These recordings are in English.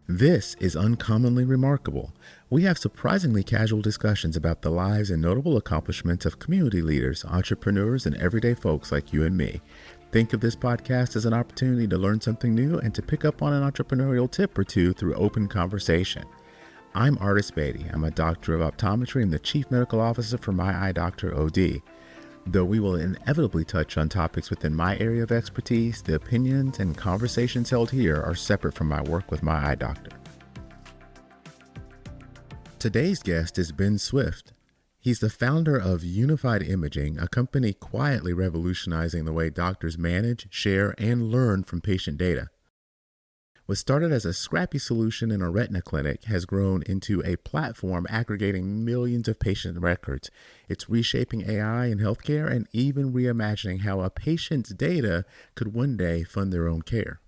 This is Uncommonly Remarkable. We have surprisingly casual discussions about the lives and notable accomplishments of community leaders, entrepreneurs, and everyday folks like you and me. Think of this podcast as an opportunity to learn something new and to pick up on an entrepreneurial tip or two through open conversation. I'm Artis Beatty. I'm a doctor of optometry and the chief medical officer for MyEyeDr OD. Though we will inevitably touch on topics within my area of expertise, the opinions and conversations held here are separate from my work with my eye doctor. Today's guest is Ben Swift. He's the founder of Unified Imaging, a company quietly revolutionizing the way doctors manage, share, and learn from patient data. What started as a scrappy solution in a retina clinic has grown into a platform aggregating millions of patient records. It's reshaping AI in healthcare and even reimagining how a patient's data could one day fund their own care.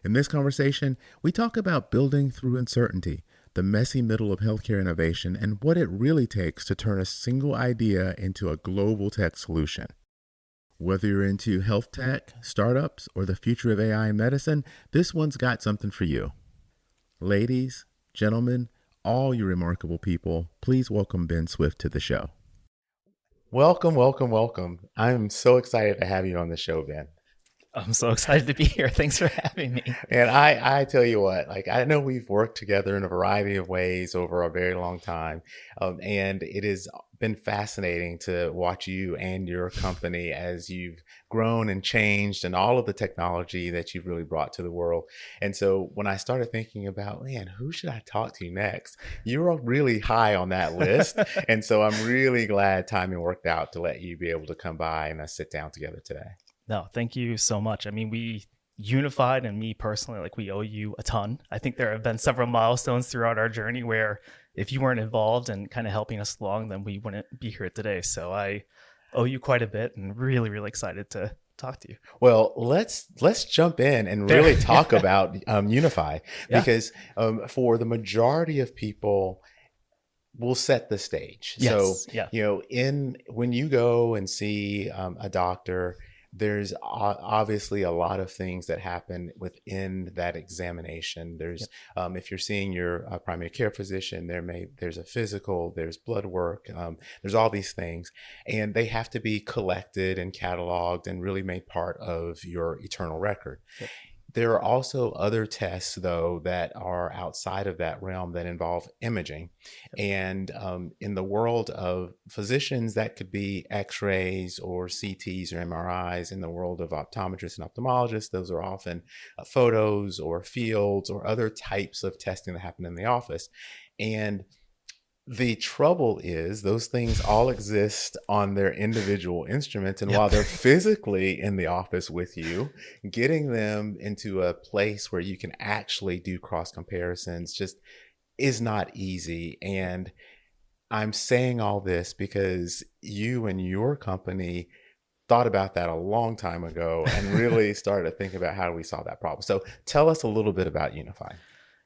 In this conversation, we talk about building through uncertainty, the messy middle of healthcare innovation, and what it really takes to turn a single idea into a global tech solution. Whether you're into health tech, startups, or the future of AI in medicine, this one's got something for you. Ladies, gentlemen, all you remarkable people, please welcome Ben Swift to the show. Welcome, welcome, welcome. I'm so excited to have you on the show, Ben. I'm so excited to be here. Thanks for having me. And I tell you what, I know we've worked together in a variety of ways over a very long time. And it has been fascinating to watch you and your company as you've grown and changed and all of the technology that you've really brought to the world. And so when I started thinking about, man, who should I talk to next? You're really high on that list. And so I'm really glad timing worked out to let you be able to come by and us sit down together today. No, thank you so much. I mean, we Unified and me personally, we owe you a ton. I think there have been several milestones throughout our journey where if you weren't involved and kind of helping us along, then we wouldn't be here today. So I owe you quite a bit and really, really excited to talk to you. Well, let's jump in and really talk about Unify, because for the majority of people, we'll set the stage. Yes. So, when you go and see a doctor, there's obviously a lot of things that happen within that examination. There's, if you're seeing your primary care physician, there's a physical, there's blood work, there's all these things, and they have to be collected and cataloged and really made part of your eternal record. Yep. There are also other tests, though, that are outside of that realm that involve imaging. And in the world of physicians, that could be x-rays or CTs or MRIs. In the world of optometrists and ophthalmologists, those are often photos or fields or other types of testing that happen in the office. And the trouble is those things all exist on their individual instruments. And while they're physically in the office with you, getting them into a place where you can actually do cross comparisons just is not easy. And I'm saying all this because you and your company thought about that a long time ago and really started to think about how do we solve that problem. So tell us a little bit about Unify.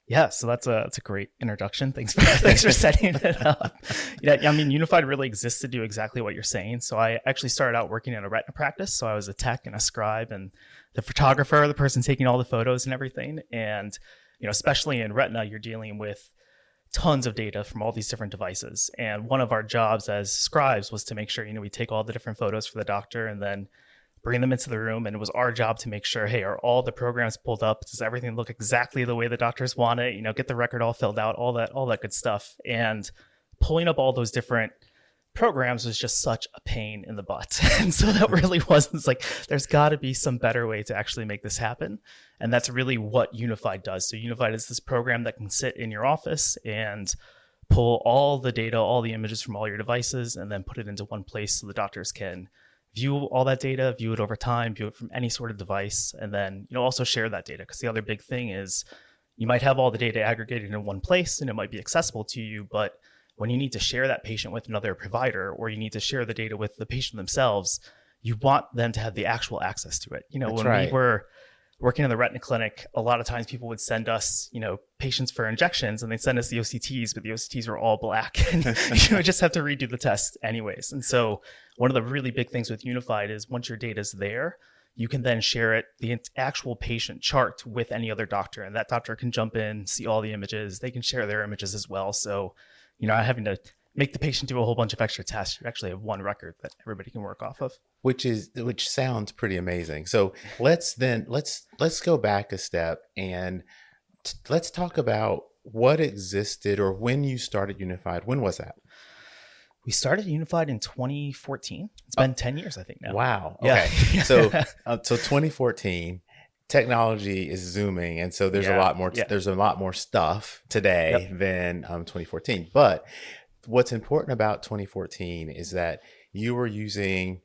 Yeah, so that's a great introduction. Thanks for setting it up. Yeah, I mean, Unified really exists to do exactly what you're saying. So I actually started out working in a retina practice. So I was a tech and a scribe and the photographer, the person taking all the photos and everything. And especially in retina, you're dealing with tons of data from all these different devices. And one of our jobs as scribes was to make sure we take all the different photos for the doctor and then bring them into the room. And it was our job to make sure, hey, are all the programs pulled up? Does everything look exactly the way the doctors want it? Get the record all filled out, all that good stuff. And pulling up all those different programs was just such a pain in the butt. And so that really wasn't, it's like, there's got to be some better way to actually make this happen. And that's really what Unified does. So Unified is this program that can sit in your office and pull all the data, all the images from all your devices, and then put it into one place so the doctors can view all that data, view it over time, view it from any sort of device, and then also share that data. Because the other big thing is you might have all the data aggregated in one place and it might be accessible to you, but when you need to share that patient with another provider or you need to share the data with the patient themselves, you want them to have the actual access to it. We were working in the retina clinic, a lot of times people would send us, patients for injections and they'd send us the OCTs, but the OCTs were all black and you would just have to redo the test anyways. And so one of the really big things with Unified is once your data's there, you can then share it, the actual patient chart, with any other doctor, and that doctor can jump in, see all the images. They can share their images as well. So, not having to make the patient do a whole bunch of extra tests. You actually have one record that everybody can work off of. Which sounds pretty amazing. So let's go back a step and let's talk about what existed, or when you started Unified. When was that? We started Unified in 2014. It's been 10 years, I think, now. Wow. Okay. Yeah. So 2014, technology is zooming, and so there's a lot more. There's a lot more stuff today than 2014. But what's important about 2014 is that you were using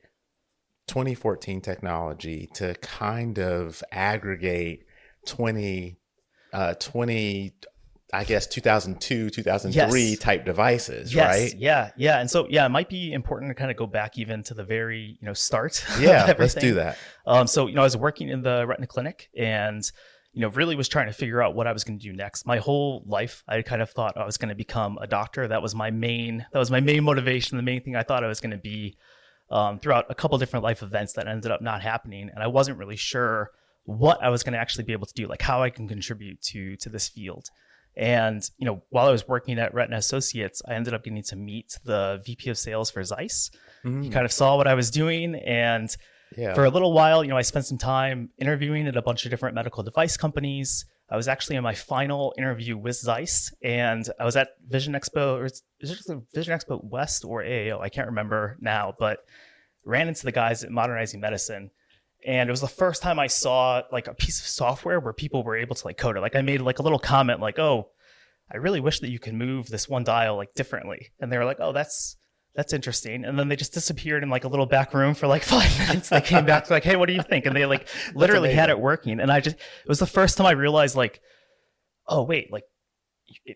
2014 technology to kind of aggregate 20, I guess 2002, 2003 type devices, right? Yeah. And so, it might be important to kind of go back even to the very, start. Yeah, let's do that. So, I was working in the retina clinic, and, really was trying to figure out what I was going to do next. My whole life, I kind of thought I was going to become a doctor. That was my main motivation. The main thing I thought I was going to be, throughout a couple different life events that ended up not happening. And I wasn't really sure what I was going to actually be able to do, like how I can contribute to this field. And, while I was working at Retina Associates, I ended up getting to meet the VP of sales for Zeiss. He kind of saw what I was doing. And for a little while, I spent some time interviewing at a bunch of different medical device companies. I was actually in my final interview with Zeiss, and I was at Vision Expo, or is it Vision Expo West or AAO? I can't remember now, but ran into the guys at Modernizing Medicine. And it was the first time I saw like a piece of software where people were able to like code it. Like I made like a little comment like, "Oh, I really wish that you could move this one dial like differently." And they were like, "Oh, that's interesting." And then they just disappeared in like a little back room for like 5 minutes. They came back to like, "Hey, what do you think?" And they like literally had it working. And it was the first time I realized like, oh wait, like,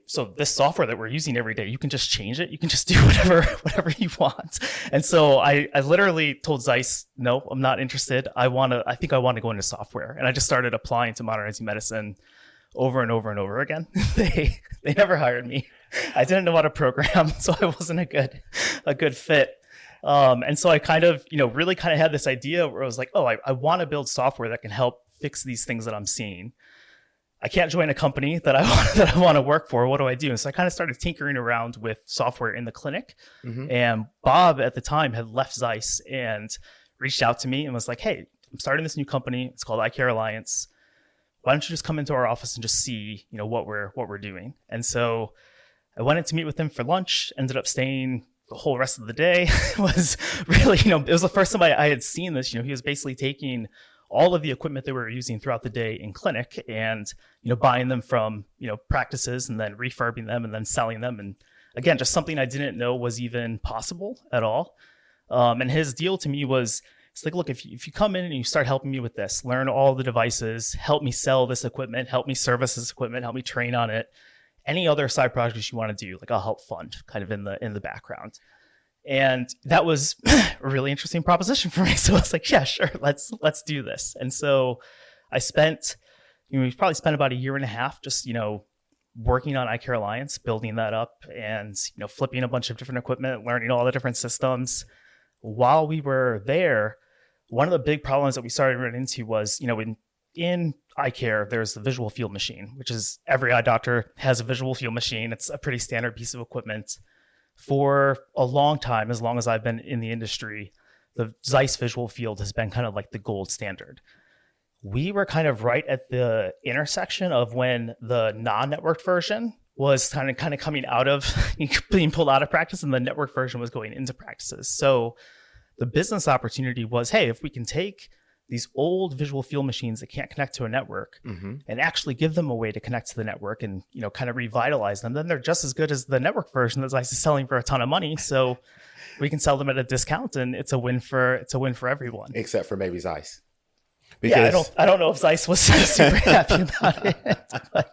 so this software that we're using every day, you can just change it. You can just do whatever you want. And so I literally told Zeiss, no, I'm not interested. I think I want to go into software. And I just started applying to Modernizing Medicine over and over and over again. They never hired me. I didn't know how to program, so I wasn't a good fit. And so I kind of, really kind of had this idea where I was like, oh, I want to build software that can help fix these things that I'm seeing. I can't join a company that I want to work for. What do I do? And so I kind of started tinkering around with software in the clinic. And Bob at the time had left Zeiss and reached out to me and was like, "Hey, I'm starting this new company. It's called Eye Care Alliance. Why don't you just come into our office and just see, what we're doing?" And so I went in to meet with him for lunch, ended up staying the whole rest of the day. It was really, it was the first time I had seen this. He was basically taking all of the equipment that we were using throughout the day in clinic and, buying them from, practices and then refurbing them and then selling them. And again, just something I didn't know was even possible at all. And his deal to me was, it's like, look, if you come in and you start helping me with this, learn all the devices, help me sell this equipment, help me service this equipment, help me train on it, any other side projects you want to do, like I'll help fund kind of in the background. And that was a really interesting proposition for me. So I was like, yeah, sure, let's do this. And so I spent, we probably spent about a year and a half just, working on Eye Care Alliance, building that up and, flipping a bunch of different equipment, learning all the different systems. While we were there, one of the big problems that we started running into was, in eye care, there's the visual field machine, which is every eye doctor has a visual field machine. It's a pretty standard piece of equipment. For a long time, as long as I've been in the industry, the Zeiss visual field has been kind of like the gold standard. We were kind of right at the intersection of when the non-networked version was kind of coming out of being pulled out of practice, and the network version was going into practices. So the business opportunity was, hey, if we can take these old visual field machines that can't connect to a network and actually give them a way to connect to the network and, kind of revitalize them, then they're just as good as the network version that Zeiss is selling for a ton of money. So we can sell them at a discount, and it's a win for everyone. Except for maybe Zeiss. Because I don't know if Zeiss was super happy about it. But,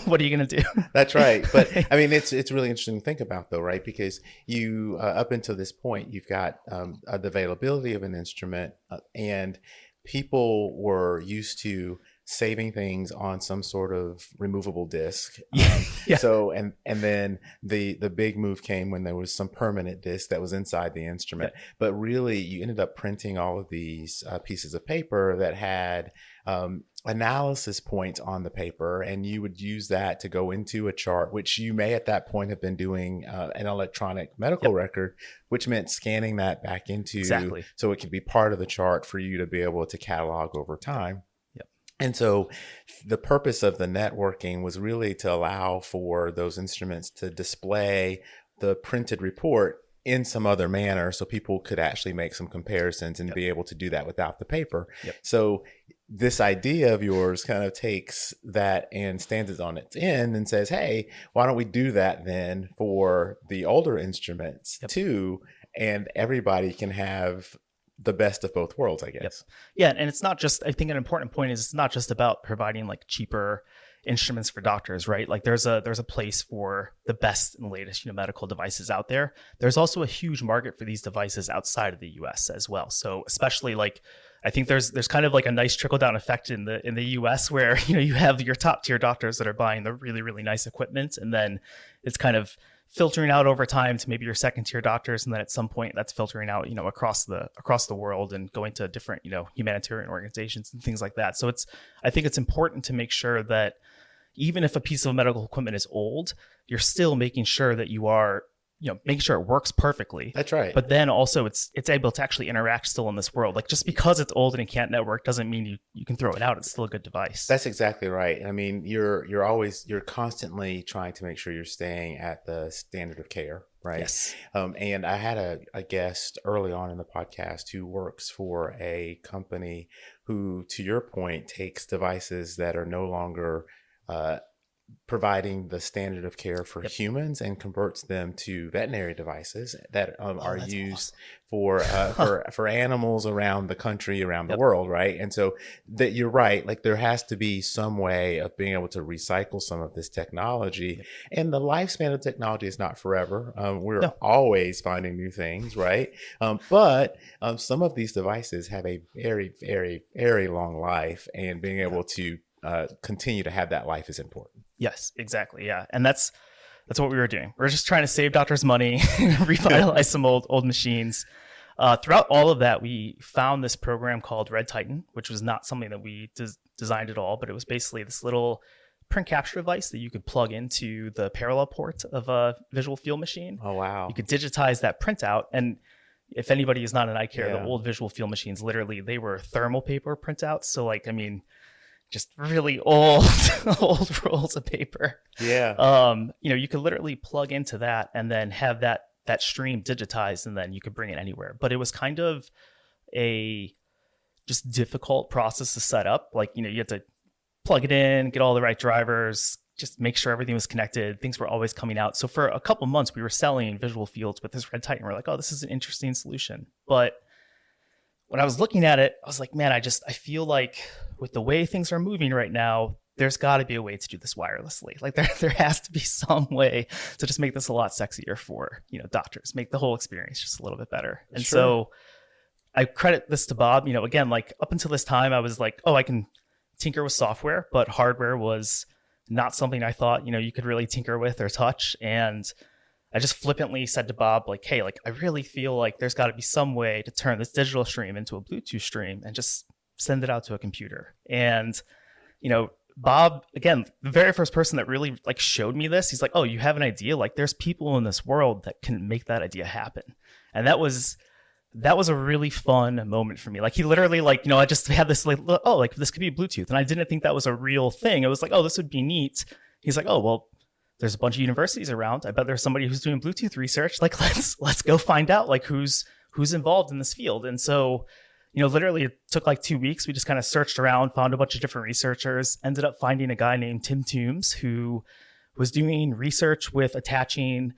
what are you going to do? That's right. But I mean, it's really interesting to think about though, right? Because you, up until this point, you've got the availability of an instrument and people were used to saving things on some sort of removable disk. Yeah. So and then the big move came when there was some permanent disk that was inside the instrument. Yeah. But really, you ended up printing all of these pieces of paper that had analysis points on the paper, and you would use that to go into a chart, which you may at that point have been doing an electronic medical record, which meant scanning that back into so it could be part of the chart for you to be able to catalog over time. And so the purpose of the networking was really to allow for those instruments to display the printed report in some other manner so people could actually make some comparisons and be able to do that without the paper. So this idea of yours kind of takes that and stands it on its end and says, hey, why don't we do that then for the older instruments too? And everybody can have the best of both worlds, I guess. Yeah. And it's not just, I think an important point is it's not just about providing like cheaper instruments for doctors, right? Like there's a place for the best and latest, medical devices out there. There's also a huge market for these devices outside of the US as well. So especially like, I think there's kind of like a nice trickle down effect in the US where, you have your top tier doctors that are buying the really, really nice equipment. And then it's kind of filtering out over time to maybe your second tier doctors. And then at some point that's filtering out, across the world and going to different, humanitarian organizations and things like that. So I think it's important to make sure that even if a piece of medical equipment is old, you're still making sure that you are, making sure it works perfectly. That's right. But then also it's able to actually interact still in this world. Like just because it's old and it can't network doesn't mean you can throw it out. It's still a good device. That's exactly right. I mean, you're constantly trying to make sure you're staying at the standard of care, right? Yes. And I had a guest early on in the podcast who works for a company who, to your point, takes devices that are no longer providing the standard of care for humans and converts them to veterinary devices that are used awesome. for animals around the country, around the world, right? And so that you're right, like there has to be some way of being able to recycle some of this technology. And the lifespan of technology is not forever. We're always finding new things, right? But some of these devices have a very, very, very long life, and being able to continue to have that life is important. Yes, exactly. Yeah. And that's what we were doing. We're just trying to save doctors money, revitalize some old machines. Throughout all of that, we found this program called Red Titan, which was not something that we designed at all, but it was basically this little print capture device that you could plug into the parallel port of a visual field machine. Oh, wow. You could digitize that printout. And if anybody is not in eye care, the old visual field machines, literally, they were thermal paper printouts. So just really old rolls of paper. Yeah. You could literally plug into that and then have that stream digitized, and then you could bring it anywhere. But it was kind of a just difficult process to set up. Like, you had to plug it in, get all the right drivers, just make sure everything was connected. Things were always coming out. So for a couple months, we were selling visual fields with this Red Titan. We're like, oh, this is an interesting solution. But when I was looking at it, I was like, man, I feel like with the way things are moving right now, there's got to be a way to do this wirelessly. Like there has to be some way to just make this a lot sexier for, doctors, make the whole experience just a little bit better. And so I credit this to Bob. Again, like up until this time, I was like, oh, I can tinker with software, but hardware was not something I thought, you could really tinker with or touch. And I just flippantly said to Bob, like, hey, like, I really feel like there's got to be some way to turn this digital stream into a Bluetooth stream and just send it out to a computer. And, Bob, again, the very first person that really like showed me this, he's like, oh, you have an idea? Like there's people in this world that can make that idea happen. And that was a really fun moment for me. Like he literally like, I just had this like, oh, like this could be Bluetooth. And I didn't think that was a real thing. It was like, oh, this would be neat. He's like, oh, well, there's a bunch of universities around. I bet there's somebody who's doing Bluetooth research. Like, let's go find out like who's involved in this field. And so, literally it took like 2 weeks. We just kind of searched around, found a bunch of different researchers, ended up finding a guy named Tim Toombs who was doing research with attaching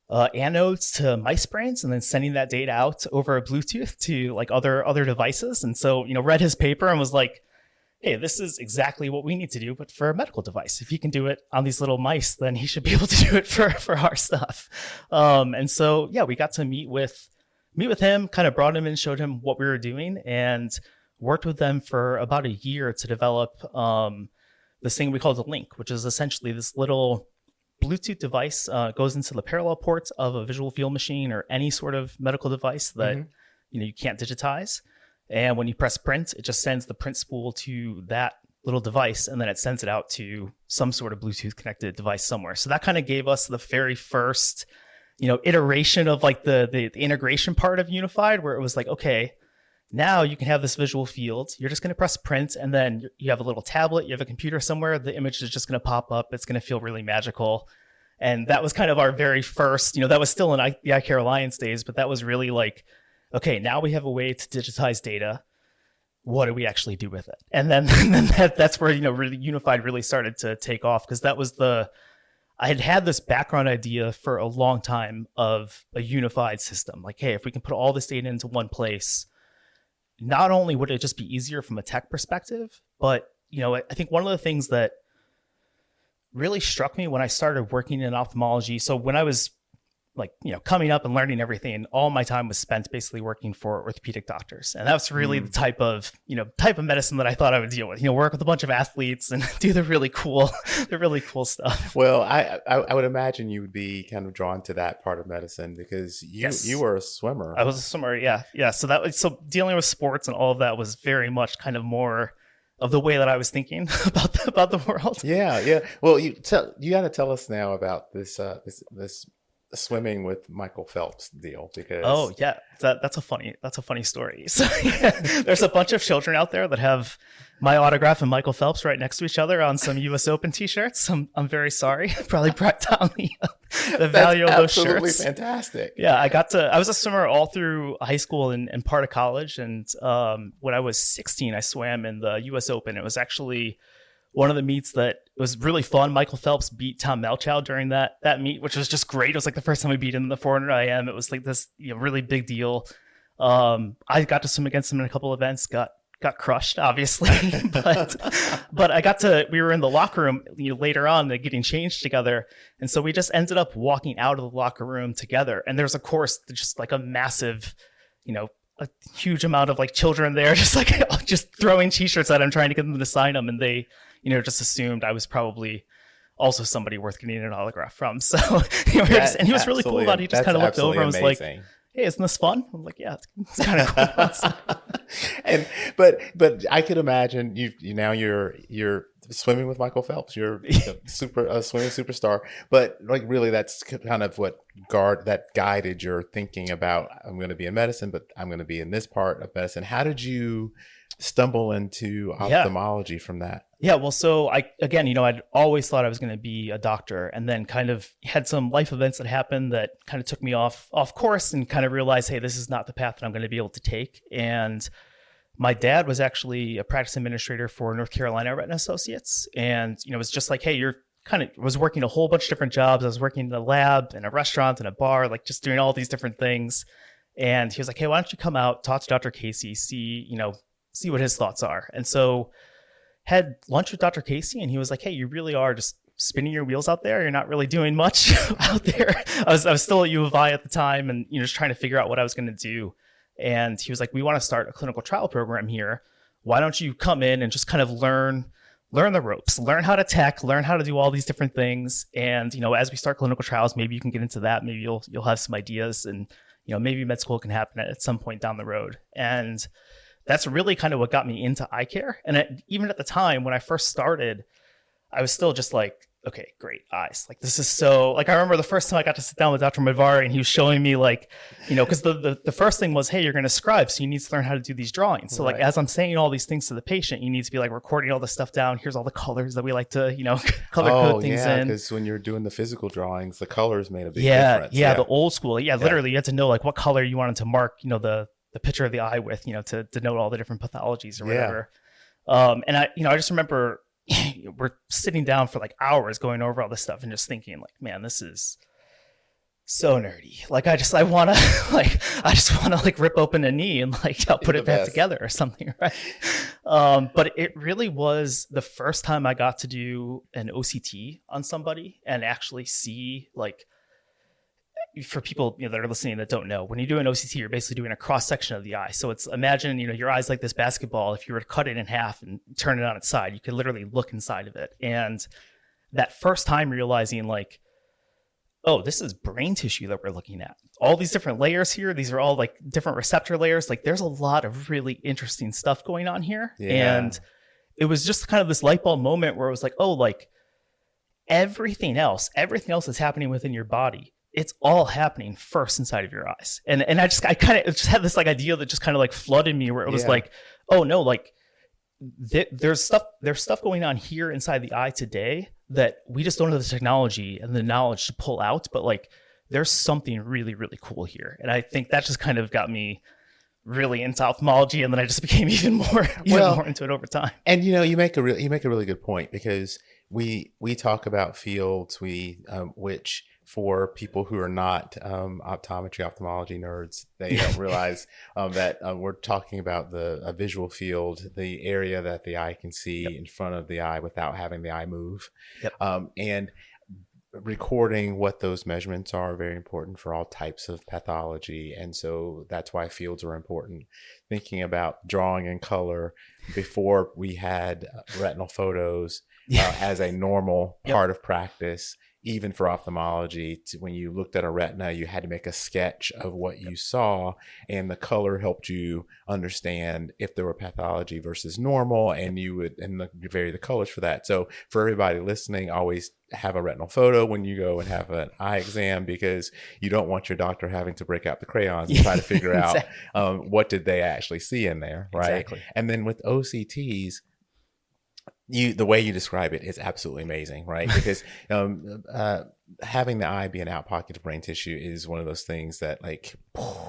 anodes to mice brains and then sending that data out over Bluetooth to like other devices. And so, read his paper and was like, hey, this is exactly what we need to do, but for a medical device. If he can do it on these little mice, then he should be able to do it for our stuff. And so, we got to meet with him, kind of brought him in, showed him what we were doing. And worked with them for about a year to develop this thing we call the Link, which is essentially this little Bluetooth device, goes into the parallel ports of a visual field machine or any sort of medical device that you can't digitize. And when you press print, it just sends the print spool to that little device, and then it sends it out to some sort of Bluetooth connected device somewhere. So that kind of gave us the very first, iteration of like the integration part of Unified, where it was like, okay, now you can have this visual field. You're just going to press print, and then you have a little tablet, you have a computer somewhere. The image is just going to pop up. It's going to feel really magical. And that was kind of our very first, that was still in the Eye Care Alliance days, but that was really like, okay, now we have a way to digitize data. What do we actually do with it? And then that's where, really Unified really started to take off, because that was I had this background idea for a long time of a unified system. Like, hey, if we can put all this data into one place, not only would it just be easier from a tech perspective, but, I think one of the things that really struck me when I started working in ophthalmology. So when I was like, coming up and learning everything, all my time was spent basically working for orthopedic doctors. And that's really the type of medicine that I thought I would deal with, work with a bunch of athletes and do the really cool stuff. Well, I would imagine you would be kind of drawn to that part of medicine because you were a swimmer. I was a swimmer. Yeah. Yeah. So dealing with sports and all of that was very much kind of more of the way that I was thinking about the world. Yeah. Yeah. Well, you got to tell us now about this swimming with Michael Phelps deal, because that's a funny story. So there's a bunch of children out there that have my autograph and Michael Phelps right next to each other on some US Open t-shirts. I'm very sorry. Probably brought down the value of those shirts. Absolutely fantastic. Yeah, I was a swimmer all through high school and part of college, and when I was 16 I swam in the US Open. It was actually one of the meets that was really fun. Michael Phelps beat Tom Malchow during that meet, which was just great. It was like the first time we beat him in the 400 IM. It was like this really big deal. I got to swim against him in a couple events, got crushed, obviously. but we were in the locker room later on, getting changed together. And so we just ended up walking out of the locker room together. And there's, of course, just like a massive, a huge amount of like children there, just throwing t-shirts at him, trying to get them to sign them. And they, just assumed I was probably also somebody worth getting an autograph from. So and he was really cool about it. He just kind of looked over and was like, hey, isn't this fun? I'm like, yeah, it's kind of cool. But I could imagine you're swimming with Michael Phelps. You're a swimming superstar. But like really, that's kind of what guided your thinking about, I'm going to be in medicine, but I'm going to be in this part of medicine. How did you stumble into ophthalmology from that? Yeah, well, so I'd always thought I was going to be a doctor, and then kind of had some life events that happened that kind of took me off course, and kind of realized, hey, this is not the path that I'm going to be able to take. And my dad was actually a practice administrator for North Carolina Retina Associates, and it was just like, hey, was working a whole bunch of different jobs. I was working in a lab, in a restaurant, in a bar, like just doing all these different things. And he was like, hey, why don't you come out, talk to Dr. Casey, see what his thoughts are. And so had lunch with Dr. Casey, and he was like, hey, you really are just spinning your wheels out there. You're not really doing much out there. I was still at U of I at the time, and just trying to figure out what I was going to do. And he was like, we want to start a clinical trial program here. Why don't you come in and just kind of learn the ropes, learn how to tech, learn how to do all these different things. And, as we start clinical trials, maybe you can get into that. Maybe you'll have some ideas, and, maybe med school can happen at some point down the road. And that's really kind of what got me into eye care. And even at the time when I first started, I was still just like, okay, great, eyes. Like, this is so, like, I remember the first time I got to sit down with Dr. Madvari, and he was showing me like, because the first thing was, hey, you're going to scribe, so you need to learn how to do these drawings. So like, as I'm saying all these things to the patient, you need to be like recording all this stuff down. Here's all the colors that we like to, color code things in. Because when you're doing the physical drawings, the colors made a big difference. Yeah, the old school. Yeah, literally, you had to know like what color you wanted to mark, the picture of the eye with, to denote all the different pathologies or whatever. And I just remember we're sitting down for like hours going over all this stuff and just thinking like, man, this is so nerdy. Like, I just want to like rip open a knee and like I'll put it back together or something. Right. But it really was the first time I got to do an OCT on somebody and actually see like, for people that are listening that don't know, when you do an OCT, you're basically doing a cross section of the eye. So it's, imagine your eye's like this basketball. If you were to cut it in half and turn it on its side, you could literally look inside of it. And that first time realizing like, oh, this is brain tissue that we're looking at. All these different layers here. These are all like different receptor layers. Like there's a lot of really interesting stuff going on here. Yeah. And it was just kind of this light bulb moment where it was like, oh, like everything else that's happening within your body, it's all happening first inside of your eyes. And I kind of just had this like idea that just kind of like flooded me where it was like, oh no, like there's stuff going on here inside the eye today that we just don't have the technology and the knowledge to pull out, but like there's something really, really cool here. And I think that just kind of got me really into ophthalmology, and then I just became even more into it over time. And you make a really good point, because we talk about fields which for people who are not ophthalmology nerds, they don't realize that we're talking about a visual field, the area that the eye can see in front of the eye without having the eye move. And recording what those measurements are very important for all types of pathology. And so that's why fields are important. Thinking about drawing in color before we had retinal photos as a normal part of practice. Even for ophthalmology, when you looked at a retina, you had to make a sketch of what you saw, and the color helped you understand if there were pathology versus normal, and you would vary the colors for that. So for everybody listening, always have a retinal photo when you go and have an eye exam, because you don't want your doctor having to break out the crayons and try to figure out what did they actually see in there, right? Exactly. And then with OCTs, the way you describe it is absolutely amazing, right? Because having the eye be an out pocket of brain tissue is one of those things that, like,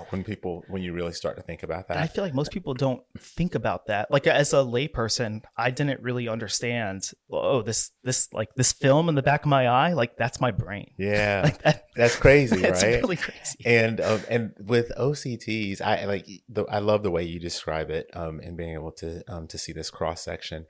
when you really start to think about that. And I feel like most people don't think about that. Like as a layperson, I didn't really understand. Oh, this film in the back of my eye, like that's my brain. Yeah, like that's crazy, right? It's really crazy. And with OCTs, I love the way you describe it, and being able to see this cross section.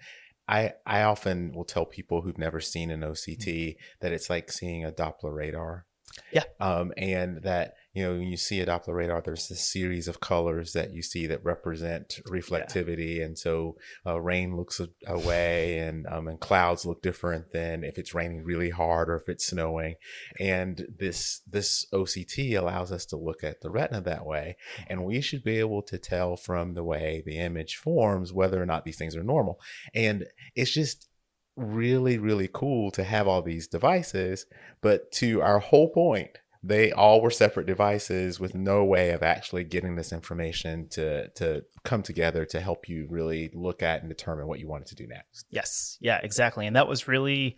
I often will tell people who've never seen an OCT that it's like seeing a Doppler radar. Yeah. And that, when you see a Doppler radar, there's this series of colors that you see that represent reflectivity. Yeah. And so rain looks a way, and clouds look different than if it's raining really hard or if it's snowing. And this OCT allows us to look at the retina that way. And we should be able to tell from the way the image forms whether or not these things are normal. And it's just really, really cool to have all these devices. But to our whole point, they all were separate devices with no way of actually getting this information to come together to help you really look at and determine what you wanted to do next. Yes. Yeah, exactly. And that was really,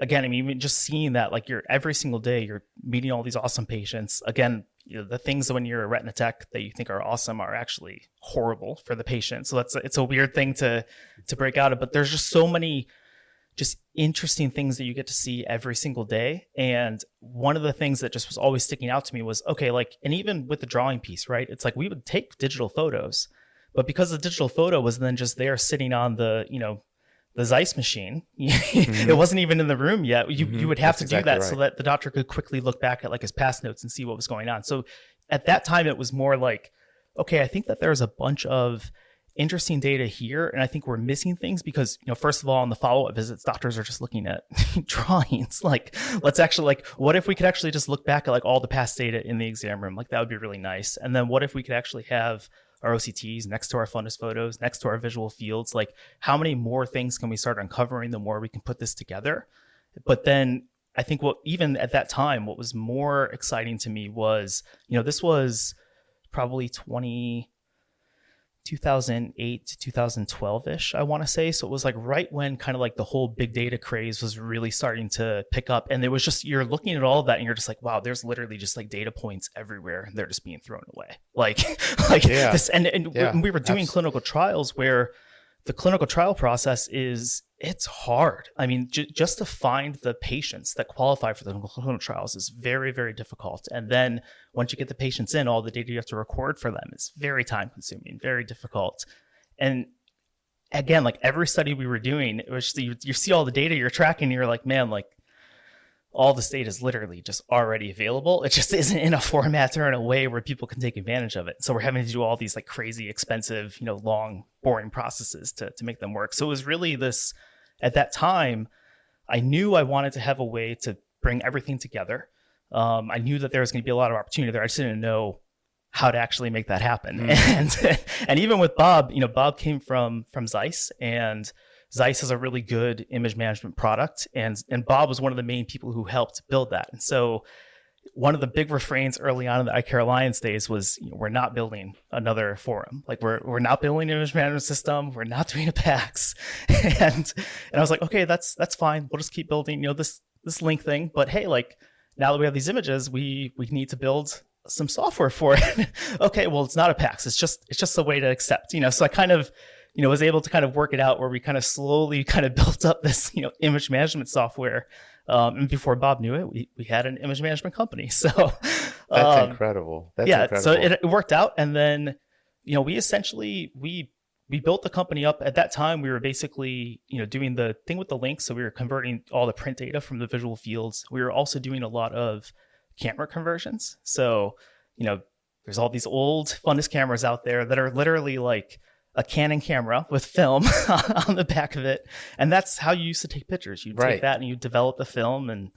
again, I mean, just seeing that, like, every single day you're meeting all these awesome patients. Again, the things that when you're a retina tech that you think are awesome are actually horrible for the patient. So it's a weird thing to break out of, but there's just so many just interesting things that you get to see every single day. And one of the things that just was always sticking out to me was, okay, like, and even with the drawing piece, right? It's like we would take digital photos, but because the digital photo was then just there sitting on the Zeiss machine, it wasn't even in the room yet. You would have to do that so that the doctor could quickly look back at like his past notes and see what was going on. So at that time, it was more like, okay, I think that there's a bunch of interesting data here, and I think we're missing things because, first of all, on the follow-up visits, doctors are just looking at drawings. Like, let's actually, like, what if we could actually just look back at like all the past data in the exam room? Like, that would be really nice. And then what if we could actually have our OCTs next to our fundus photos, next to our visual fields? Like, how many more things can we start uncovering the more we can put this together? But then I think even at that time, what was more exciting to me was, this was probably 2008 to 2012-ish, I want to say. So it was like right when kind of like the whole big data craze was really starting to pick up. And it was just, you're looking at all of that and you're just like, wow, there's literally just like data points everywhere. And they're just being thrown away. This. And we were doing clinical trials where the clinical trial process it's hard. I mean, just to find the patients that qualify for the clinical trials is very, very difficult. And then once you get the patients in, all the data you have to record for them is very time consuming, very difficult. And again, like every study we were doing, it was just, you see all the data you're tracking and you're like, man, like all this data is literally just already available. It just isn't in a format or in a way where people can take advantage of it. So we're having to do all these like crazy expensive, long, boring processes to make them work. So it was really this, at that time, I knew I wanted to have a way to bring everything together. I knew that there was going to be a lot of opportunity there. I just didn't know how to actually make that happen. And even with Bob, Bob came from Zeiss, and Zeiss has a really good image management product. And Bob was one of the main people who helped build that. And so one of the big refrains early on in the iCare Alliance days was, we're not building another forum. Like we're not building an image management system. We're not doing a PACS. And I was like, okay, that's fine. We'll just keep building, this link thing. But hey, like now that we have these images, we need to build some software for it. Okay, well, it's not a PACS. It's just a way to accept, so I kind of, was able to kind of work it out where we kind of slowly kind of built up this, image management software. And before Bob knew it, we had an image management company. So that's incredible. That's incredible. So it worked out. And then, we essentially, we built the company up. At that time, we were basically, doing the thing with the links. So we were converting all the print data from the visual fields. We were also doing a lot of camera conversions. So, there's all these old fundus cameras out there that are literally like a Canon camera with film on the back of it. And that's how you used to take pictures. You'd take that and you develop the film, and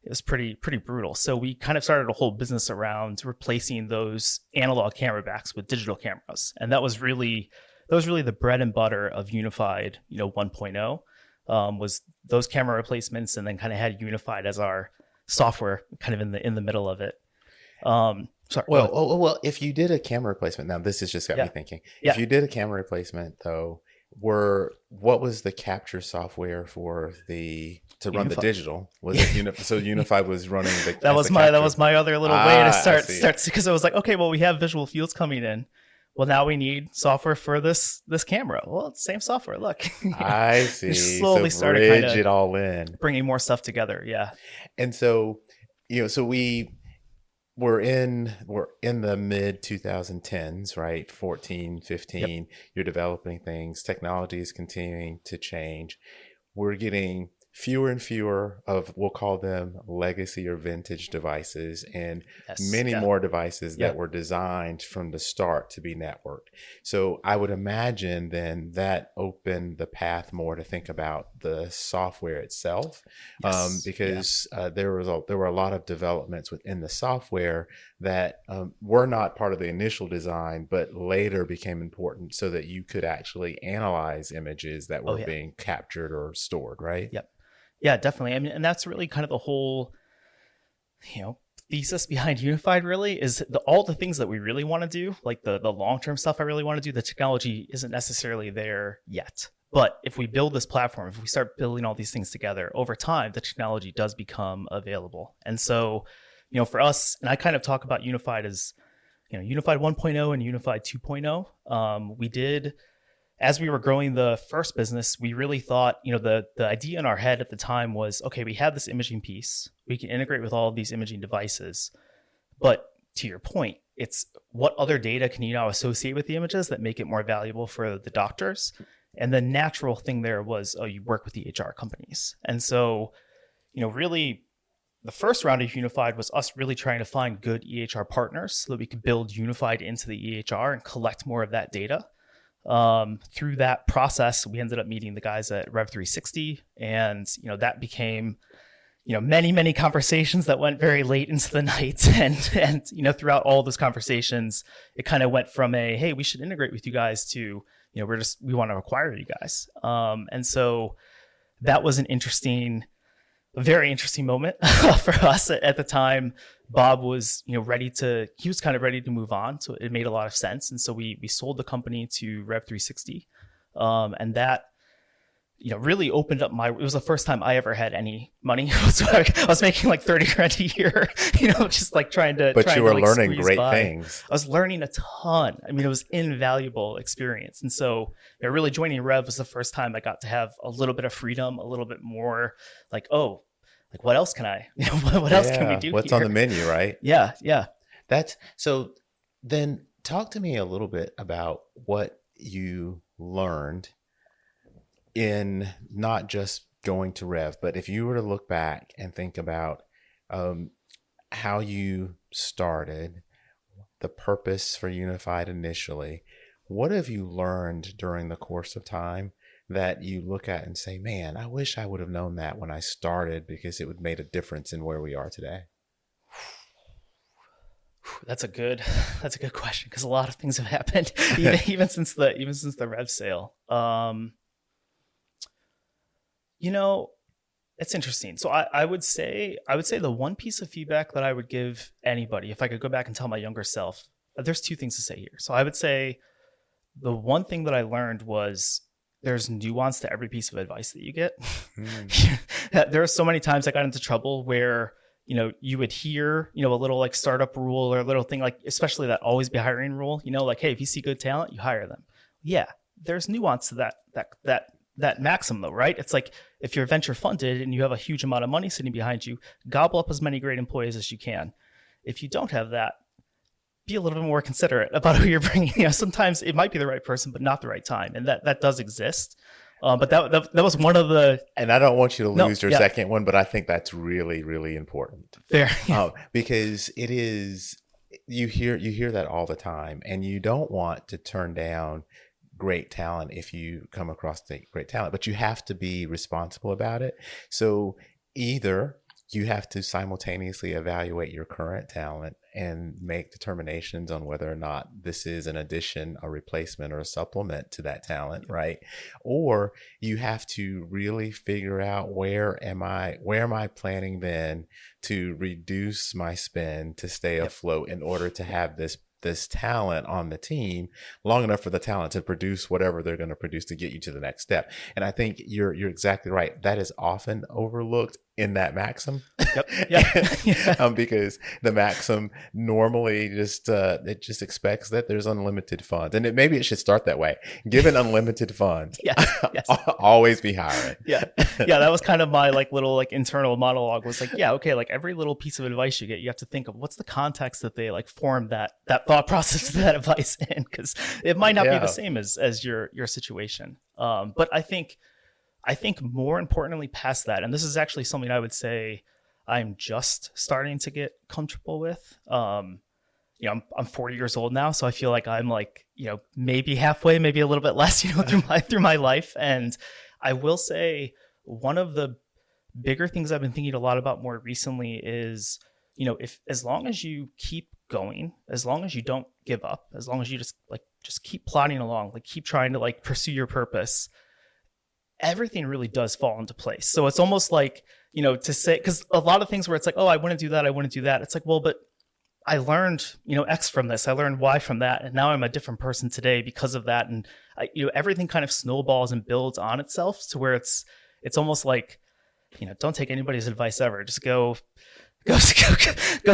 it was pretty brutal. So we kind of started a whole business around replacing those analog camera backs with digital cameras. And that was really the bread and butter of Unified, 1.0, was those camera replacements, and then kind of had Unified as our software kind of in the middle of it. Sorry. Well, if you did a camera replacement, now this has just got me thinking. If you did a camera replacement though, what was the capture software for to run the digital? Was it so Unified was running the that was my other little way to start, because I was like, okay, well, we have visual fields coming in. Well, now we need software for this camera. Well, it's the same software. Look, I see. We slowly started kind of it all in, bringing more stuff together. Yeah, and so so we're in the mid 2010s, right? 14, 15. Yep. You're developing things. Technology is continuing to change. We're getting fewer and fewer of, we'll call them legacy or vintage devices, and many more devices that were designed from the start to be networked. So I would imagine then that opened the path more to think about the software itself, because there were a lot of developments within the software that were not part of the initial design, but later became important so that you could actually analyze images that were being captured or stored, right? Yep. Yeah, definitely. I mean, and that's really kind of the whole, thesis behind Unified really is all the things that we really want to do, like the long-term stuff I really want to do, the technology isn't necessarily there yet. But if we build this platform, if we start building all these things together over time, the technology does become available. And so, for us, and I kind of talk about Unified as, Unified 1.0 and Unified 2.0. We did, as we were growing the first business, we really thought, the idea in our head at the time was, okay, we have this imaging piece. We can integrate with all of these imaging devices. But to your point, it's what other data can you now associate with the images that make it more valuable for the doctors? And the natural thing there was, you work with the EHR companies. And so, really, the first round of Unified was us really trying to find good EHR partners so that we could build Unified into the EHR and collect more of that data. Through that process, we ended up meeting the guys at Rev360, and that became many conversations that went very late into the night, and throughout all those conversations, it kind of went from a, hey, we should integrate with you guys, to we want to acquire you guys, and so that was a very interesting moment for us at the time. Bob was, he was kind of ready to move on. So it made a lot of sense. And so we sold the company to Rev360. And that, really opened up it was the first time I ever had any money. So I was making like 30 grand a year, just like trying to. But you were learning great things. I was learning a ton. I mean, it was invaluable experience. And so really joining Rev was the first time I got to have a little bit of freedom, a little bit more like, what else can what else can we do? What's here? On the menu, right? Yeah. That's so. Then talk to me a little bit about what you learned in not just going to Rev, but if you were to look back and think about how you started, the purpose for Unified initially, what have you learned during the course of time that you look at and say, man, I wish I would have known that when I started, because it would have made a difference in where we are today? That's a good question, because a lot of things have happened even since the Rev sale. It's interesting. So I would say the one piece of feedback that I would give anybody, if I could go back and tell my younger self, there's two things to say here. So I would say the one thing that I learned was there's nuance to every piece of advice that you get. There are so many times I got into trouble where, you would hear, a little like startup rule or a little thing, like especially that always be hiring rule, like, hey, if you see good talent, you hire them. Yeah, there's nuance to that maxim though, right? It's like if you're venture funded and you have a huge amount of money sitting behind you, gobble up as many great employees as you can. If you don't have that, be a little bit more considerate about who you're bringing. Sometimes it might be the right person, but not the right time. And that does exist. But that was one of the... And I don't want you to lose your second one, but I think that's really, really important. Fair. Because it is, you hear that all the time, and you don't want to turn down great talent if you come across great talent, but you have to be responsible about it. So either you have to simultaneously evaluate your current talent and make determinations on whether or not this is an addition, a replacement, or a supplement to that talent, right? Or you have to really figure out where am I planning then to reduce my spend to stay afloat in order to have this talent on the team long enough for the talent to produce whatever they're going to produce to get you to the next step. And I think you're exactly right. That is often overlooked in that maxim. Because the maxim normally just it just expects that there's unlimited funds, and maybe it should start that way. Given unlimited funds, always be hiring. That was kind of my little internal monologue, was okay, every little piece of advice you get, you have to think of what's the context that they formed that thought process to that advice in, because it might not be the same as your situation. But I think more importantly past that, and this is actually something I would say I'm just starting to get comfortable with. I'm 40 years old now, so I feel like I'm maybe halfway, maybe a little bit less, through my life. And I will say one of the bigger things I've been thinking a lot about more recently is, if as long as you keep going, as long as you don't give up, as long as you just keep plodding along, keep trying to pursue your purpose, everything really does fall into place. So it's almost to say, because a lot of things where it's oh, I wouldn't do that. It's well, but I learned, X from this, I learned Y from that, and now I'm a different person today because of that. And everything kind of snowballs and builds on itself to where it's almost don't take anybody's advice ever. Just go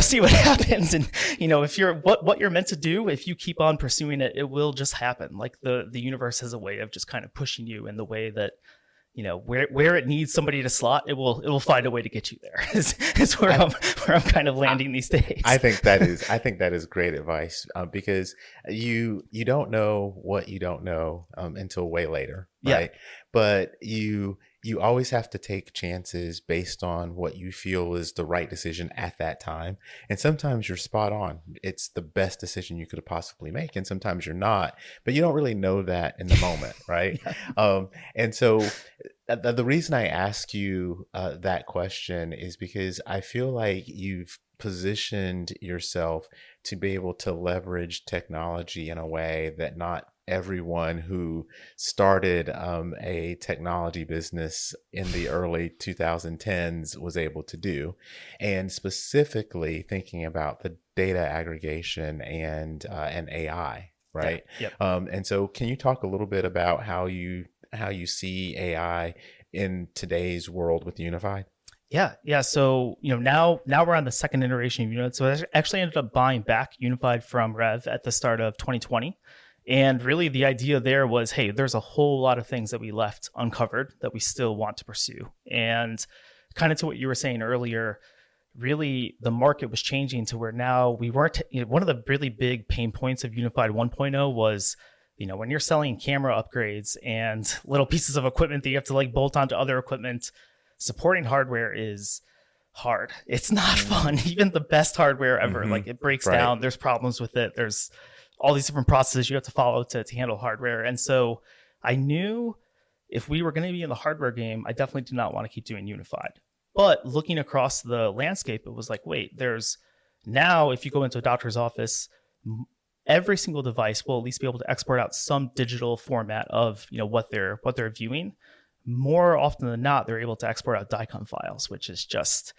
see what happens. And if you're what you're meant to do, if you keep on pursuing it, it will just happen. The universe has a way of just kind of pushing you in the way that where it needs somebody to slot, it will find a way to get you there. is where I'm kind of landing these days. I think that is great advice, because you don't know what you don't know until way later, right? But you always have to take chances based on what you feel is the right decision at that time. And sometimes you're spot on. It's the best decision you could possibly make. And sometimes you're not, but you don't really know that in the moment, right? And so the reason I ask you that question is because I feel like you've positioned yourself to be able to leverage technology in a way that not everyone who started a technology business in the early 2010s was able to do. And specifically thinking about the data aggregation and AI, right? And so can you talk a little bit about how you see AI in today's world with Unified? Yeah. So, now we're on the second iteration of Unified. So I actually ended up buying back Unified from Rev at the start of 2020. And really the idea there was, hey, there's a whole lot of things that we left uncovered that we still want to pursue. And kind of to what you were saying earlier, really the market was changing to where now we weren't, one of the really big pain points of Unified 1.0 was when you're selling camera upgrades and little pieces of equipment that you have to like bolt onto other equipment, supporting hardware is hard. It's not fun. Even the best hardware ever, like it breaks down. There's problems with it. There's all these different processes you have to follow to handle hardware. And so I knew if we were going to be in the hardware game, I definitely did not want to keep doing unified. But looking across the landscape, it was like, wait, now if you go into a doctor's office, every single device will at least be able to export out some digital format of what they're viewing. More often than not, they're able to export out DICOM files, which is just,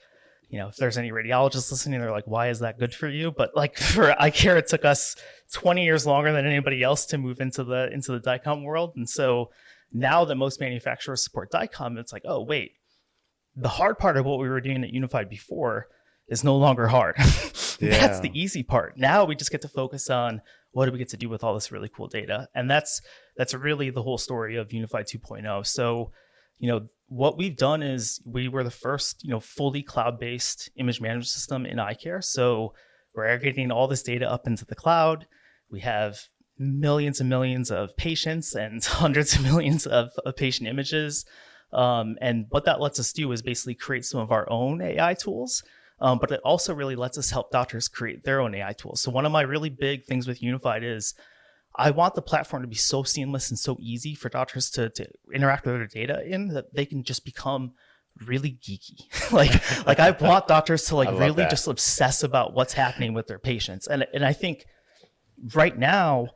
if there's any radiologists listening, they're like, why is that good for you? But like for iCare, it took us 20 years longer than anybody else to move into the DICOM world. And so now that most manufacturers support DICOM, it's like, oh, wait, the hard part of what we were doing at Unified before is no longer hard. That's the easy part. Now we just get to focus on what do we get to do with all this really cool data. And that's really the whole story of Unified 2.0. So, what we've done is we were the first, fully cloud-based image management system in iCare. So we're aggregating all this data up into the cloud. We have millions and millions of patients and hundreds of millions of patient images. And what that lets us do is basically create some of our own AI tools. But it also really lets us help doctors create their own AI tools. So one of my really big things with Unified is I want the platform to be so seamless and so easy for doctors to interact with their data in that they can just become really geeky. like I want doctors to really just obsess about what's happening with their patients. And I think right now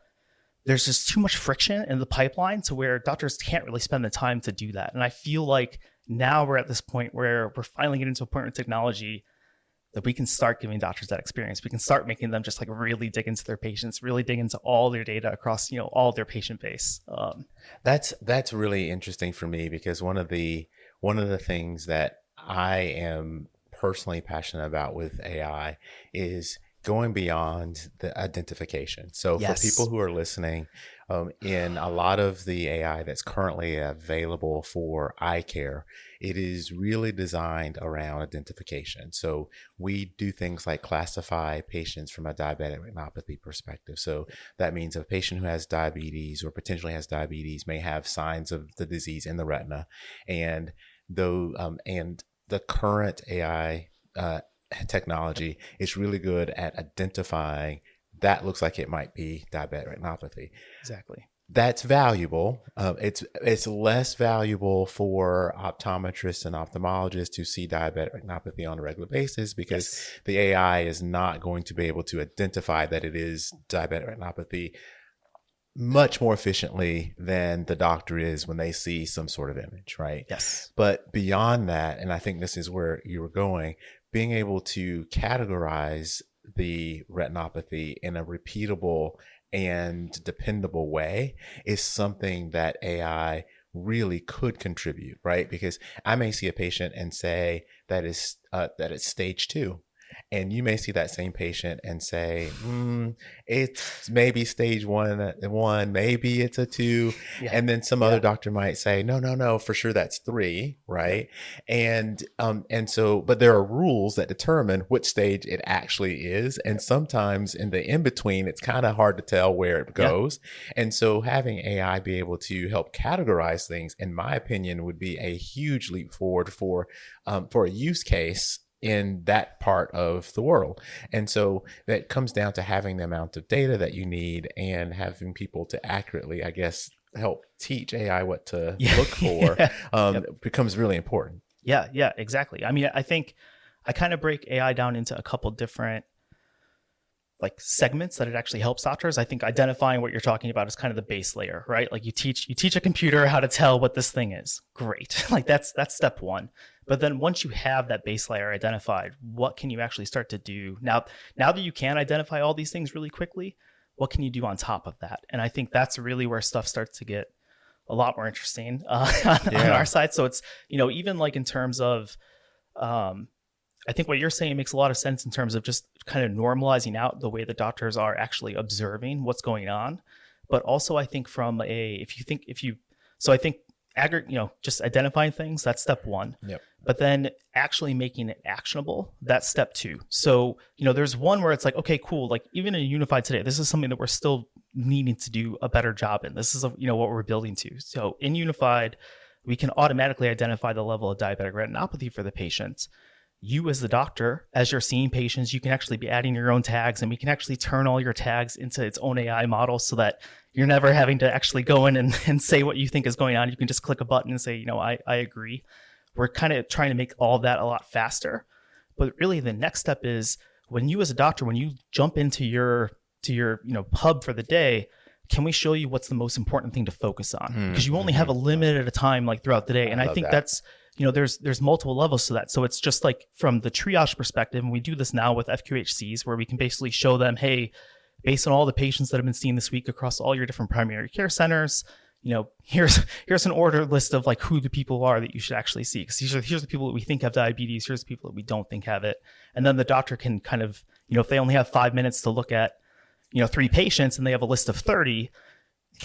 there's just too much friction in the pipeline to where doctors can't really spend the time to do that. And I feel like now we're at this point where we're finally getting to a point with technology that we can start giving doctors that experience. We can start making them just really dig into their patients, really dig into all their data across, all their patient base. That's really interesting for me because one of the things that I am personally passionate about with AI is going beyond the identification. So for people who are listening, in a lot of the AI that's currently available for eye care, it is really designed around identification. So we do things like classify patients from a diabetic retinopathy perspective. So that means a patient who has diabetes or potentially has diabetes may have signs of the disease in the retina. And and the current AI technology is really good at identifying that looks like it might be diabetic retinopathy. Exactly. That's valuable. It's less valuable for optometrists and ophthalmologists to see diabetic retinopathy on a regular basis because the AI is not going to be able to identify that it is diabetic retinopathy much more efficiently than the doctor is when they see some sort of image, right? Yes. But beyond that, and I think this is where you were going, being able to categorize the retinopathy in a repeatable and dependable way is something that AI really could contribute, right? Because I may see a patient and say that it's stage 2. And you may see that same patient and say, it's maybe stage 1, maybe it's a 2. Yeah. And then some other doctor might say, no, for sure that's 3, right? And so, but there are rules that determine which stage it actually is. And sometimes in the in-between, it's kind of hard to tell where it goes. Yeah. And so having AI be able to help categorize things, in my opinion, would be a huge leap forward for a use case in that part of the world. And so that comes down to having the amount of data that you need and having people to accurately, I guess, help teach AI what to look for becomes really important. Yeah, exactly. I mean, I think I kind of break AI down into a couple different segments that it actually helps doctors. I think identifying what you're talking about is kind of the base layer, right? Like you teach a computer how to tell what this thing is. Great. That's step 1. But then once you have that base layer identified, what can you actually start to do? Now that you can identify all these things really quickly, what can you do on top of that? And I think that's really where stuff starts to get a lot more interesting on our side. So it's, even in terms of, I think what you're saying makes a lot of sense in terms of just kind of normalizing out the way the doctors are actually observing what's going on. But also I think just identifying things, that's step 1. Yep. But then actually making it actionable, that's step 2. So, there's one where it's like, okay, cool. Even in Unified today, this is something that we're still needing to do a better job in. This is what we're building to. So in Unified, we can automatically identify the level of diabetic retinopathy for the patient. You as the doctor, as you're seeing patients, you can actually be adding your own tags, and we can actually turn all your tags into its own AI model so that you're never having to actually go in and say what you think is going on. You can just click a button and say, I agree. We're kind of trying to make all that a lot faster. But really the next step is when you as a doctor, when you jump into your hub for the day, can we show you what's the most important thing to focus on? Because you only have a limit at a time like throughout the day. And I think that's, there's multiple levels to that. So it's just like from the triage perspective, and we do this now with FQHCs where we can basically show them, hey, based on all the patients that have been seen this week across all your different primary care centers, here's an order list of like who the people are that you should actually see. Because here's the people that we think have diabetes. Here's the people that we don't think have it. And then the doctor can kind of, if they only have 5 minutes to look at, 3 patients and they have a list of 30,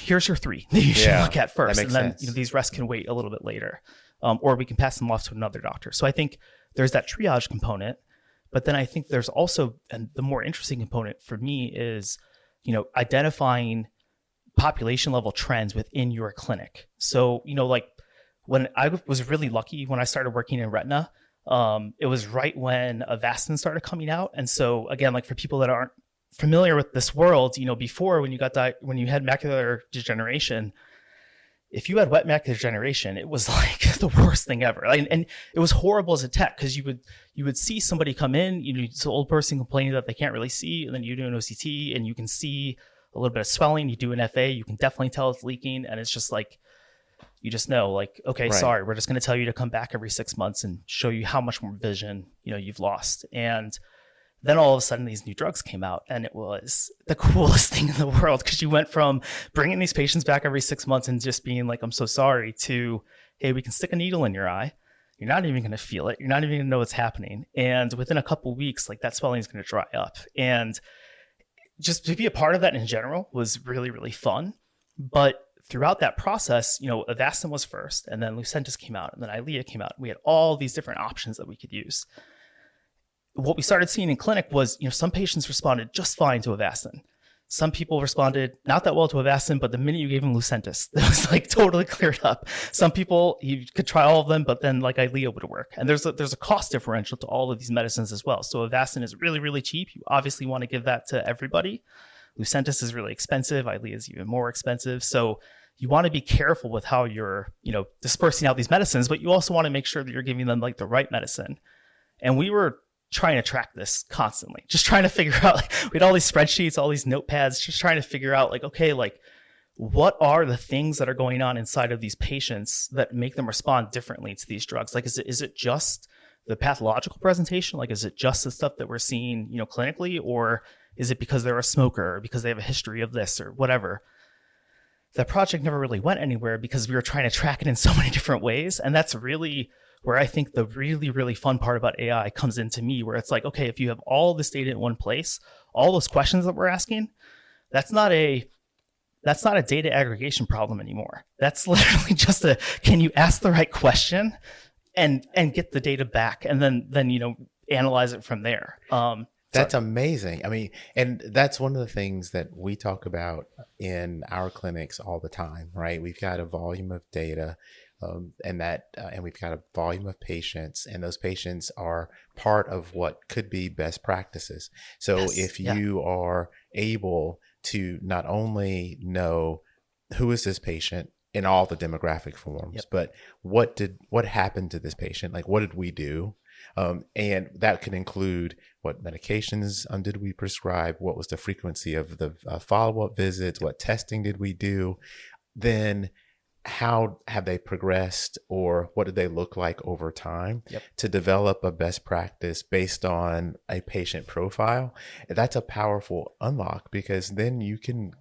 here's your 3 that you should look at first. And then these rest can wait a little bit later. Or we can pass them off to another doctor. So I think there's that triage component. But then I think there's also, and the more interesting component for me is, identifying population level trends within your clinic. So, like when I was really lucky when I started working in retina, it was right when Avastin started coming out. And so again, like for people that aren't familiar with this world, before when you had macular degeneration, if you had wet macular degeneration, it was like the worst thing ever. And it was horrible as a tech because you would see somebody come in, it's an old person complaining that they can't really see, and then you do an OCT and you can see a little bit of swelling. You do an FA, you can definitely tell it's leaking, and it's just like you just know, like, okay, sorry, we're just going to tell you to come back every 6 months and show you how much more vision you've lost. And then all of a sudden these new drugs came out, and it was the coolest thing in the world because you went from bringing these patients back every 6 months and just being like, I'm so sorry, to, hey, we can stick a needle in your eye. You're not even going to feel it. You're not even going to know what's happening. And within a couple of weeks, like that swelling is going to dry up. And just to be a part of that in general was really, really fun. But throughout that process, Avastin was first, and then Lucentis came out, and then Eylea came out. We had all these different options that we could use. What we started seeing in clinic was, some patients responded just fine to Avastin. Some people responded not that well to Avastin, but the minute you gave them Lucentis, it was like totally cleared up. Some people, you could try all of them, but then like Eylea would work. And there's a cost differential to all of these medicines as well. So Avastin is really, really cheap. You obviously want to give that to everybody. Lucentis is really expensive. Eylea is even more expensive. So you want to be careful with how you're, dispersing out these medicines, but you also want to make sure that you're giving them like the right medicine. And we were trying to track this constantly, just trying to figure out, like, we had all these spreadsheets, all these notepads, just trying to figure out like, okay, like what are the things that are going on inside of these patients that make them respond differently to these drugs? Like, is it just the pathological presentation? Like, is it just the stuff that we're seeing, clinically, or is it because they're a smoker or because they have a history of this or whatever? That project never really went anywhere because we were trying to track it in so many different ways. And that's really where I think the really, really fun part about AI comes into me, where it's like, okay, if you have all this data in one place, all those questions that we're asking, that's not a data aggregation problem anymore. That's literally just can you ask the right question and get the data back, and then analyze it from there. That's amazing. I mean, and that's one of the things that we talk about in our clinics all the time, right? We've got a volume of data, and we've got a volume of patients, and those patients are part of what could be best practices. So if you are able to not only know who is this patient in all the demographic forms, but what happened to this patient? Like, what did we do? And that can include what medications did we prescribe? What was the frequency of the follow-up visits? What testing did we do? Then how have they progressed, or what did they look like over time, to develop a best practice based on a patient profile? That's a powerful unlock, because then you can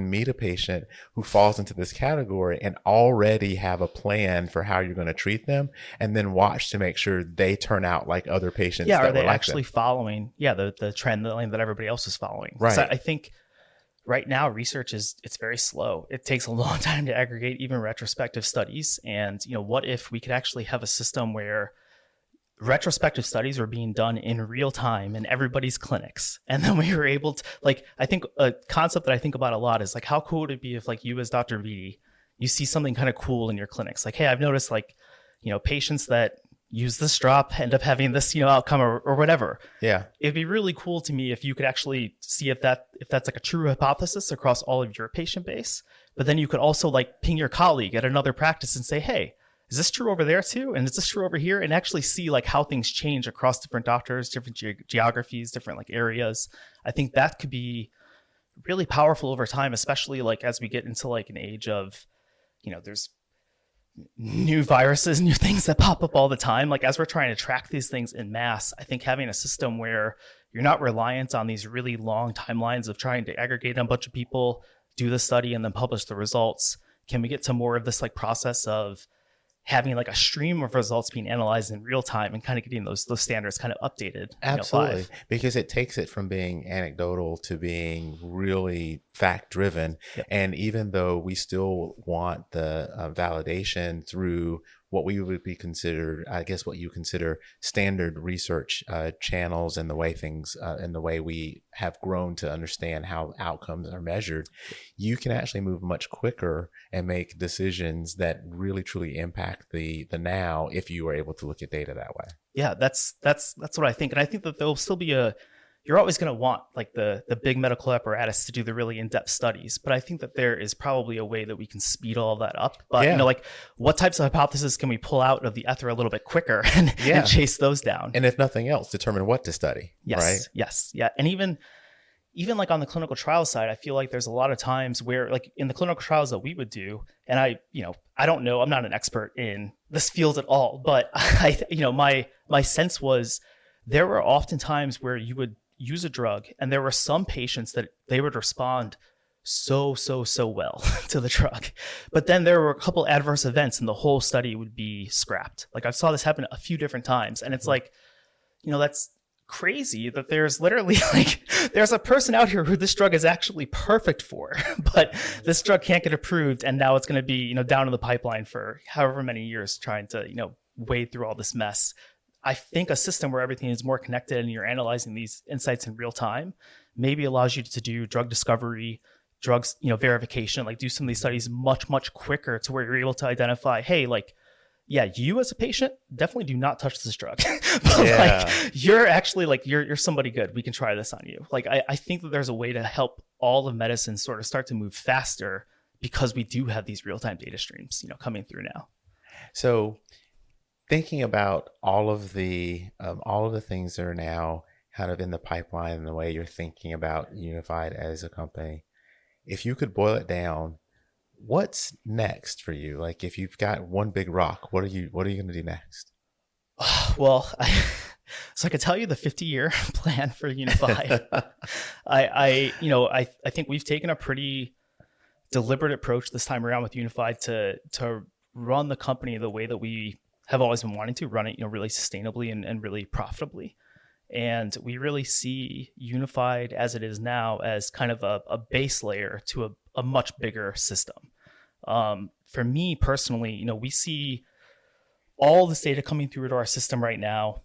meet a patient who falls into this category and already have a plan for how you're going to treat them, and then watch to make sure they turn out like other patients. Yeah, are they actually following the trend that everybody else is following? Right. So I think right now, research it's very slow. It takes a long time to aggregate even retrospective studies. And, what if we could actually have a system where retrospective studies were being done in real time in everybody's clinics. And then we were able to, like, I think a concept that I think about a lot is like, how cool would it be if, like, you as Dr. Beatty, you see something kind of cool in your clinics? Like, hey, I've noticed, like, patients that use this drop end up having this, outcome or whatever. Yeah. It'd be really cool to me if you could actually see if that's like a true hypothesis across all of your patient base. But then you could also, like, ping your colleague at another practice and say, hey, is this true over there too? And is this true over here? And actually see, like, how things change across different doctors, different geographies, different, like, areas. I think that could be really powerful over time, especially, like, as we get into, like, an age of, there's new viruses, new things that pop up all the time. Like, as we're trying to track these things in mass, I think having a system where you're not reliant on these really long timelines of trying to aggregate a bunch of people, do the study, and then publish the results. Can we get to more of this, like, process of having, like, a stream of results being analyzed in real time and kind of getting those standards kind of updated? Absolutely. Because it takes it from being anecdotal to being really fact driven. Yep. And even though we still want the validation through what we would be considered, I guess what you consider standard research channels, and the way things and the way we have grown to understand how outcomes are measured, you can actually move much quicker and make decisions that really truly impact the now if you are able to look at data that way. Yeah, that's what I think. And I think that there'll still be you're always going to want, like, the big medical apparatus to do the really in-depth studies. But I think that there is probably a way that we can speed all that up. But, like, what types of hypotheses can we pull out of the ether a little bit quicker and chase those down? And if nothing else, determine what to study. Yes. Right? Yes. Yeah. And even like on the clinical trial side, I feel like there's a lot of times where, like, in the clinical trials that we would do, and I don't know, I'm not an expert in this field at all, but my sense was there were often times where you would use a drug and there were some patients that they would respond so well to the drug, but then there were a couple adverse events and the whole study would be scrapped. Like, I saw this happen a few different times, and it's like, that's crazy that there's literally, like, there's a person out here who this drug is actually perfect for, but this drug can't get approved, and now it's going to be, down in the pipeline for however many years trying to, wade through all this mess. I think a system where everything is more connected and you're analyzing these insights in real time maybe allows you to do drug discovery, drugs, verification, like, do some of these studies much quicker to where you're able to identify, hey, like, yeah, you as a patient definitely do not touch this drug. But like, you're actually, like, you're somebody good. We can try this on you. Like, I think that there's a way to help all of medicine sort of start to move faster because we do have these real-time data streams, coming through now. So thinking about all of the things that are now kind of in the pipeline and the way you're thinking about Unified as a company, if you could boil it down, what's next for you? Like, if you've got one big rock, what are you going to do next? Well, so I could tell you the 50-year plan for Unified. I think we've taken a pretty deliberate approach this time around with Unified to run the company the way that we have always been wanting to run it, really sustainably and really profitably. And we really see Unified as it is now as kind of a base layer to a much bigger system. For me personally, we see all this data coming through to our system right now.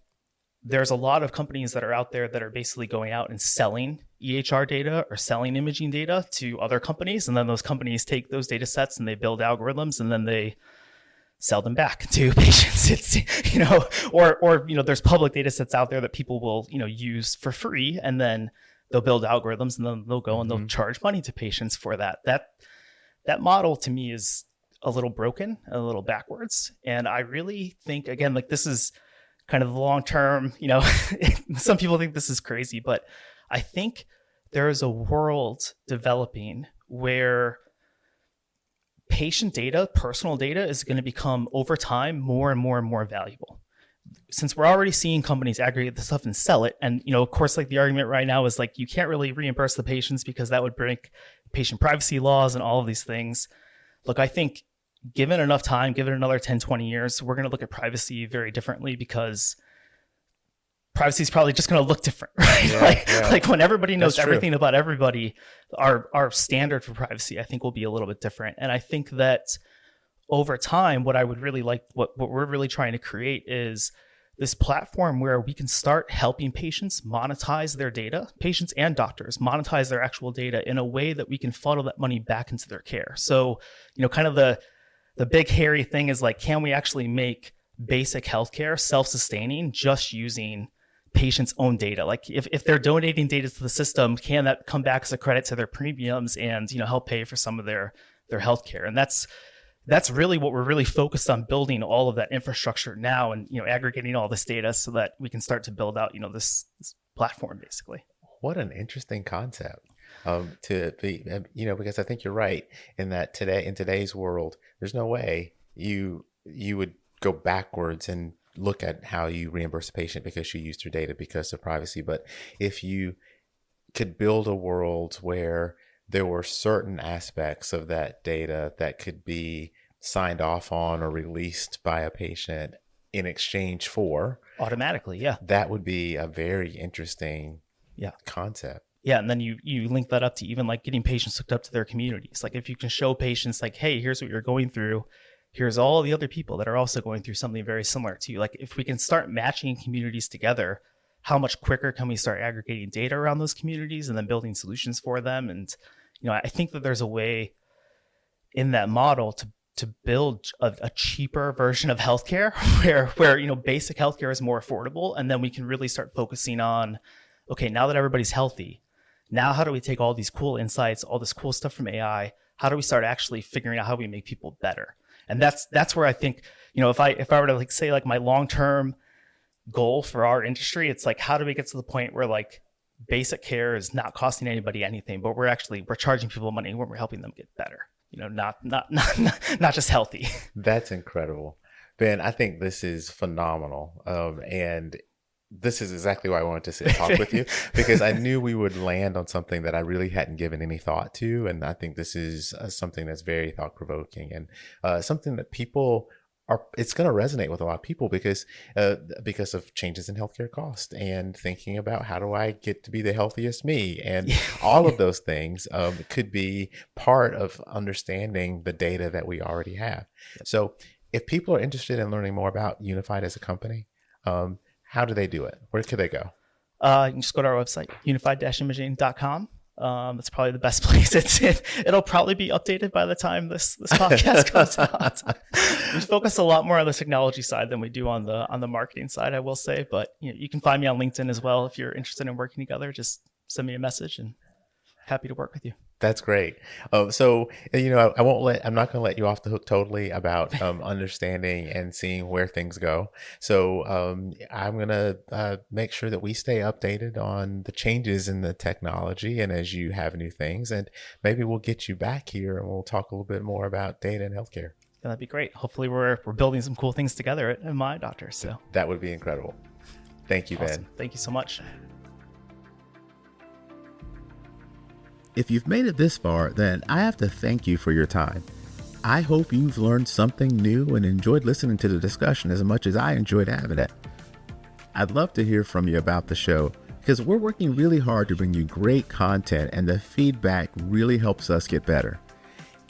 There's a lot of companies that are out there that are basically going out and selling EHR data or selling imaging data to other companies. And then those companies take those data sets and they build algorithms and then they sell them back to patients. It's, or there's public data sets out there that people will, use for free, and then they'll build algorithms and then they'll go and they'll charge money to patients for that. That model to me is a little broken, a little backwards. And I really think, again, like, this is kind of the long-term, some people think this is crazy, but I think there is a world developing where patient data, personal data, is going to become over time more and more valuable. Since we're already seeing companies aggregate this stuff and sell it, and of course, like, the argument right now is, like, you can't really reimburse the patients because that would break patient privacy laws and all of these things. Look, I think given enough time, given another 10, 20 years, we're going to look at privacy very differently, because privacy is probably just going to look different, right? Like when everybody knows everything about everybody, our standard for privacy, I think, will be a little bit different. And I think that over time, what I would really like, what we're really trying to create is this platform where we can start helping patients monetize their data, patients and doctors monetize their actual data in a way that we can funnel that money back into their care. So, kind of the big hairy thing is like, can we actually make basic healthcare self-sustaining just using patients' own data? Like if they're donating data to the system, can that come back as a credit to their premiums and, help pay for some of their healthcare? And that's really what we're really focused on, building all of that infrastructure now and, aggregating all this data so that we can start to build out, this platform basically. What an interesting concept. To be, because I think you're right in that in today's world, there's no way you would go backwards and look at how you reimburse a patient because you used your data because of privacy. But if you could build a world where there were certain aspects of that data that could be signed off on or released by a patient in exchange for automatically, yeah, that would be a very interesting concept. Yeah, and then you link that up to even like getting patients hooked up to their communities. Like if you can show patients like, hey, here's what you're going through, here's all the other people that are also going through something very similar to you. Like if we can start matching communities together, how much quicker can we start aggregating data around those communities and then building solutions for them? And, I think that there's a way in that model to build a cheaper version of healthcare where basic healthcare is more affordable. And then we can really start focusing on, okay, now that everybody's healthy, now how do we take all these cool insights, all this cool stuff from AI? How do we start actually figuring out how we make people better? And that's where I think, if I were to like say like my long-term goal for our industry, it's like, how do we get to the point where like basic care is not costing anybody anything, but we're charging people money when we're helping them get better, not just healthy. That's incredible, Ben. I think this is phenomenal. And this is exactly why I wanted to sit and talk with you, because I knew we would land on something that I really hadn't given any thought to. And I think this is something that's very thought provoking and something that it's going to resonate with a lot of people because of changes in healthcare cost and thinking about how do I get to be the healthiest me, and all of those things could be part of understanding the data that we already have. So if people are interested in learning more about Unified as a company, how do they do it? Where could they go? You can just go to our website, unified-imaging.com. That's probably the best place. It'll probably be updated by the time this podcast comes out. We focus a lot more on the technology side than we do on the marketing side, I will say. But you can find me on LinkedIn as well if you're interested in working together. Just send me a message, and happy to work with you. That's great. So, I'm not going to let you off the hook totally about understanding and seeing where things go. So I'm going to make sure that we stay updated on the changes in the technology and as you have new things, and maybe we'll get you back here and we'll talk a little bit more about data and healthcare. Yeah, that'd be great. Hopefully we're building some cool things together at MyEyeDr. So that would be incredible. Thank you, awesome. Ben. Thank you so much. If you've made it this far, then I have to thank you for your time. I hope you've learned something new and enjoyed listening to the discussion as much as I enjoyed having it. I'd love to hear from you about the show, because we're working really hard to bring you great content, and the feedback really helps us get better.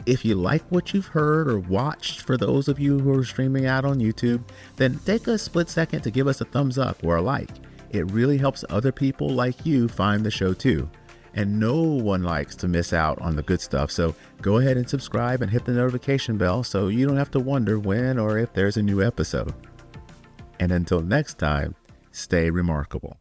If you like what you've heard or watched, for those of you who are streaming out on YouTube, then take a split second to give us a thumbs up or a like. It really helps other people like you find the show too. And no one likes to miss out on the good stuff. So go ahead and subscribe and hit the notification bell so you don't have to wonder when or if there's a new episode. And until next time, stay remarkable.